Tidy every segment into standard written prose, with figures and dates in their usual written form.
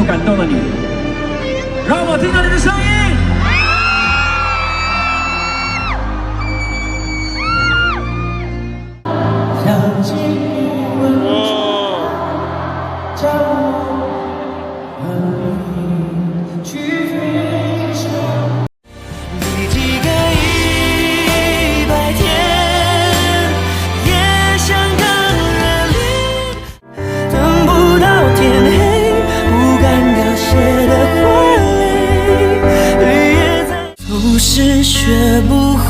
感动了你？让我听到你的声音。想起你问我，叫我和你去飞翔。你几个100天，也想更热烈，等不到天黑，不敢凋谢的花蕾，雨也在走时学不会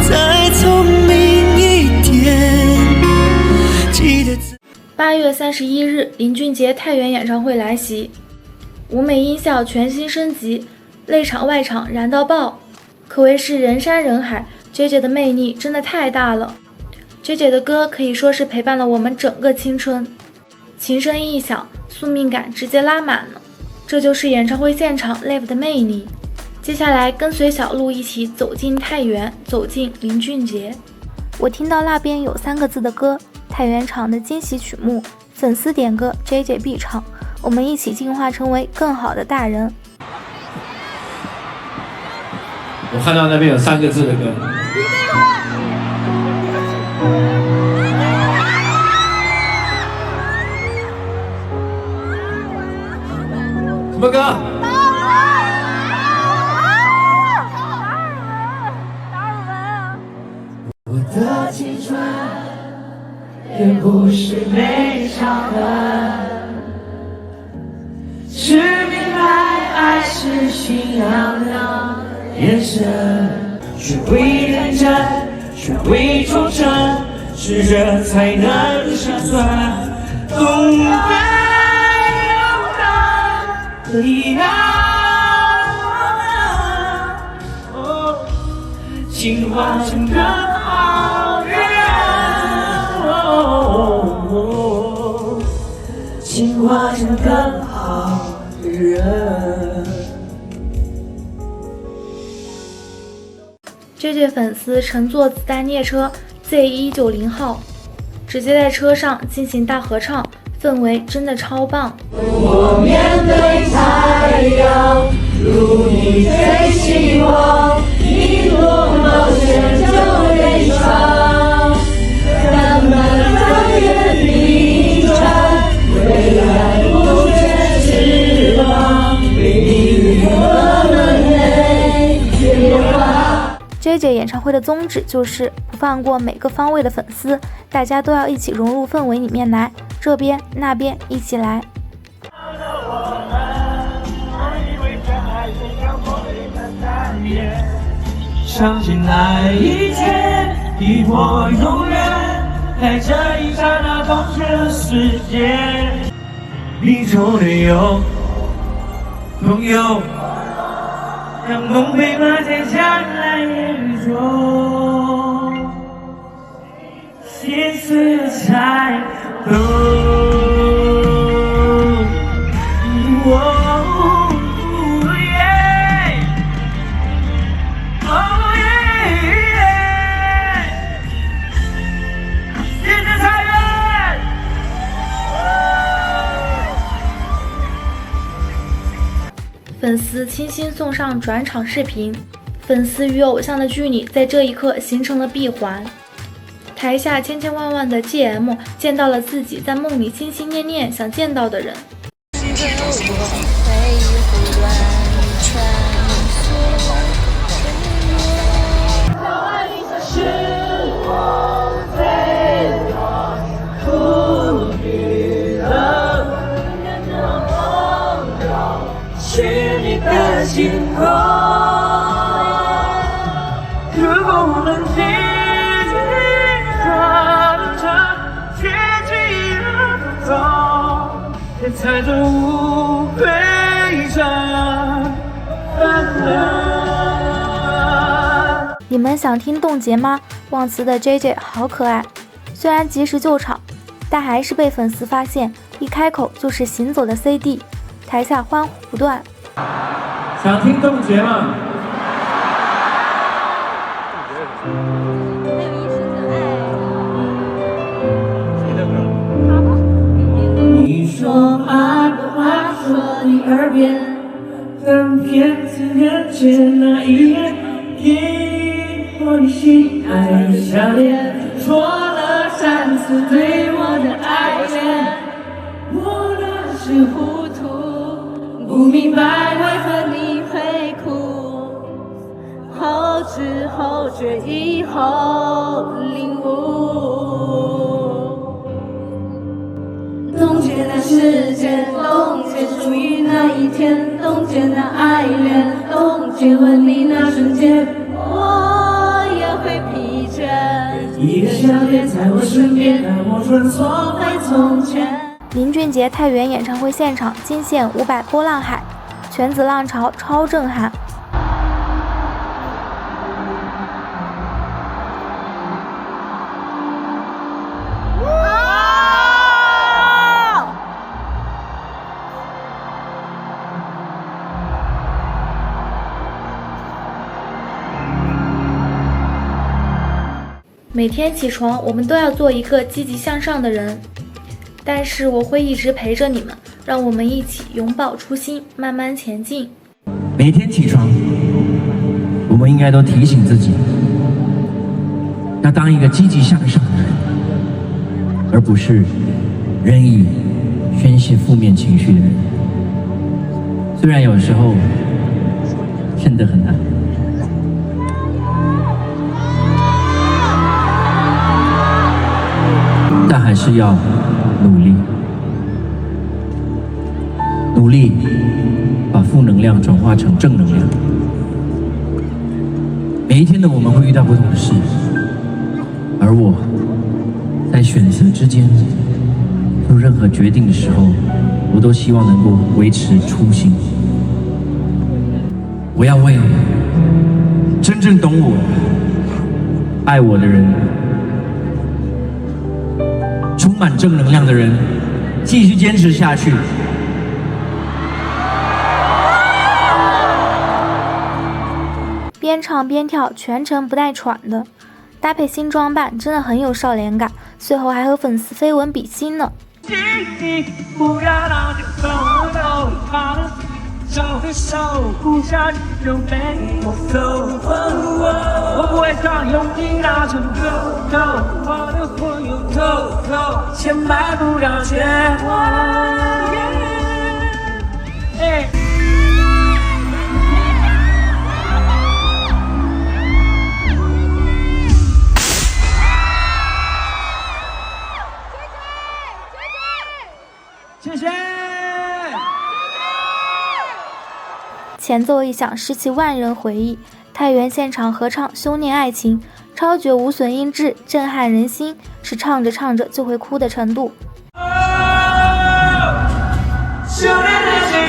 再聪明一点。记得8月31日，林俊杰太原演唱会来袭，舞美音效全新升级，内场外场燃到爆，可谓是人山人海。JJ 的魅力真的太大了。JJ 的歌可以说是陪伴了我们整个青春，琴声一响，宿命感直接拉满了，这就是演唱会现场 live 的魅力。接下来跟随小鹿一起走进太原，走进林俊杰。我听到那边有3个字的歌，太原场的惊喜曲目，粉丝点歌 JJ 必唱，我们一起进化成为更好的大人。我看到那边有3个字的歌。什么歌？我的青春也不是没伤痕，是明白爱是寻常的眼神，学会认真，学会忠诚，适者才能生存，懂得勇敢力量，进化成更好的人，进化成更好的人。JJ 粉丝乘坐子弹列车 Z190 号，直接在车上进行大合唱，氛围真的超棒。我面对太阳，如你最希望，一路冒险就远闯，咱们穿越冰川，未来不缺翅膀，命运和能力变化。JJ 演唱会的宗旨就是不放过每个方位的粉丝，大家都要一起融入氛围里面来，这边那边一起来。相信那一天已或永远，在这一刹那放全世界，你中的有朋友，让梦陪伴在将来眼中，心思才懂。粉丝倾心送上转场视频，粉丝与偶像的距离在这一刻形成了闭环。台下千千万万的 GM 见到了自己在梦里心心念念想见到的人。的星空，如果我们紧紧抓着，却记忆不走，也踩着无悔着分了。你们想听冻结吗？忘词的 JJ 好可爱，虽然及时救场，但还是被粉丝发现，一开口就是行走的 CD， 台下欢呼不断。想听冻结吗？你说爱遍。当片子看见那一眼，一摸你心爱的笑脸，说了3次对我的爱恋，我的是糊涂，不明白为何你会哭，后知后觉以后领悟。冻结那时间，冻结属于那一天，冻结那爱恋，冻结吻你那瞬间，我也会疲倦。一个笑脸在我身边，让我穿梭在从前。林俊杰太原演唱会现场惊现500波浪海，全子浪潮超震撼。每天起床，我们都要做一个积极向上的人。但是我会一直陪着你们，让我们一起拥抱初心，慢慢前进。每天起床，我们应该都提醒自己，要当一个积极向上的人，而不是任意宣泄负面情绪的人。虽然有时候真的很难。但还是要努力把负能量转化成正能量。每一天的我们会遇到不同的事，而我在选择之间做任何决定的时候，我都希望能够维持初心。我要为真正懂我、爱我的人，充满正能量的人，继续坚持下去。边唱边跳，全程不带喘的，搭配新装扮，真的很有少年感。最后还和粉丝飞吻比心呢。不要让你分我都好了，手和手互相就被我走。我不会让用力拉成狗狗，我的朋友偷偷千百不让绝望。谢谢。前奏一响，拾起万人回忆。太原现场合唱《修炼爱情》，超绝无损音质，震撼人心，是唱着唱着就会哭的程度。修炼爱情。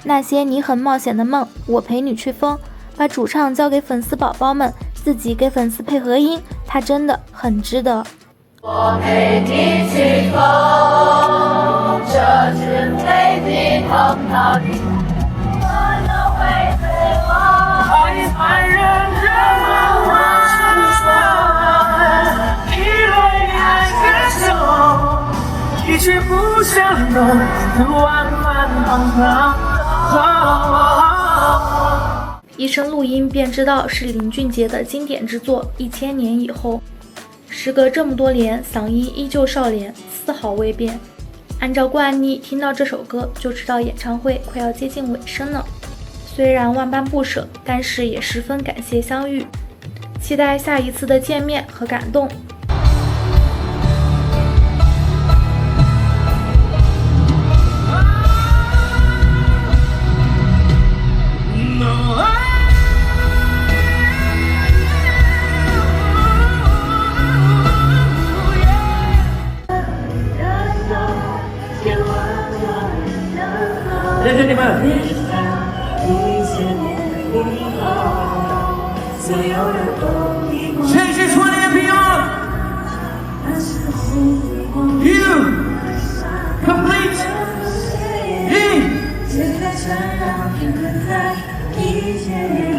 那些你很冒险的梦，我陪你去疯。把主唱交给粉丝宝宝们，自己给粉丝配合音，他真的很值得。我陪你去疯，这次陪你碰到底，我都会最后。爱残忍的我一泪爱感受，一去不相容，万万放荡。一声录音便知道是林俊杰的经典之作《1000年以后》。时隔这么多年，嗓音依旧少年，丝毫未变。按照惯例，听到这首歌就知道演唱会快要接近尾声了。虽然万般不舍，但是也十分感谢相遇，期待下一次的见面和感动。谢谢你们。谢谢春联平安。天空在一切。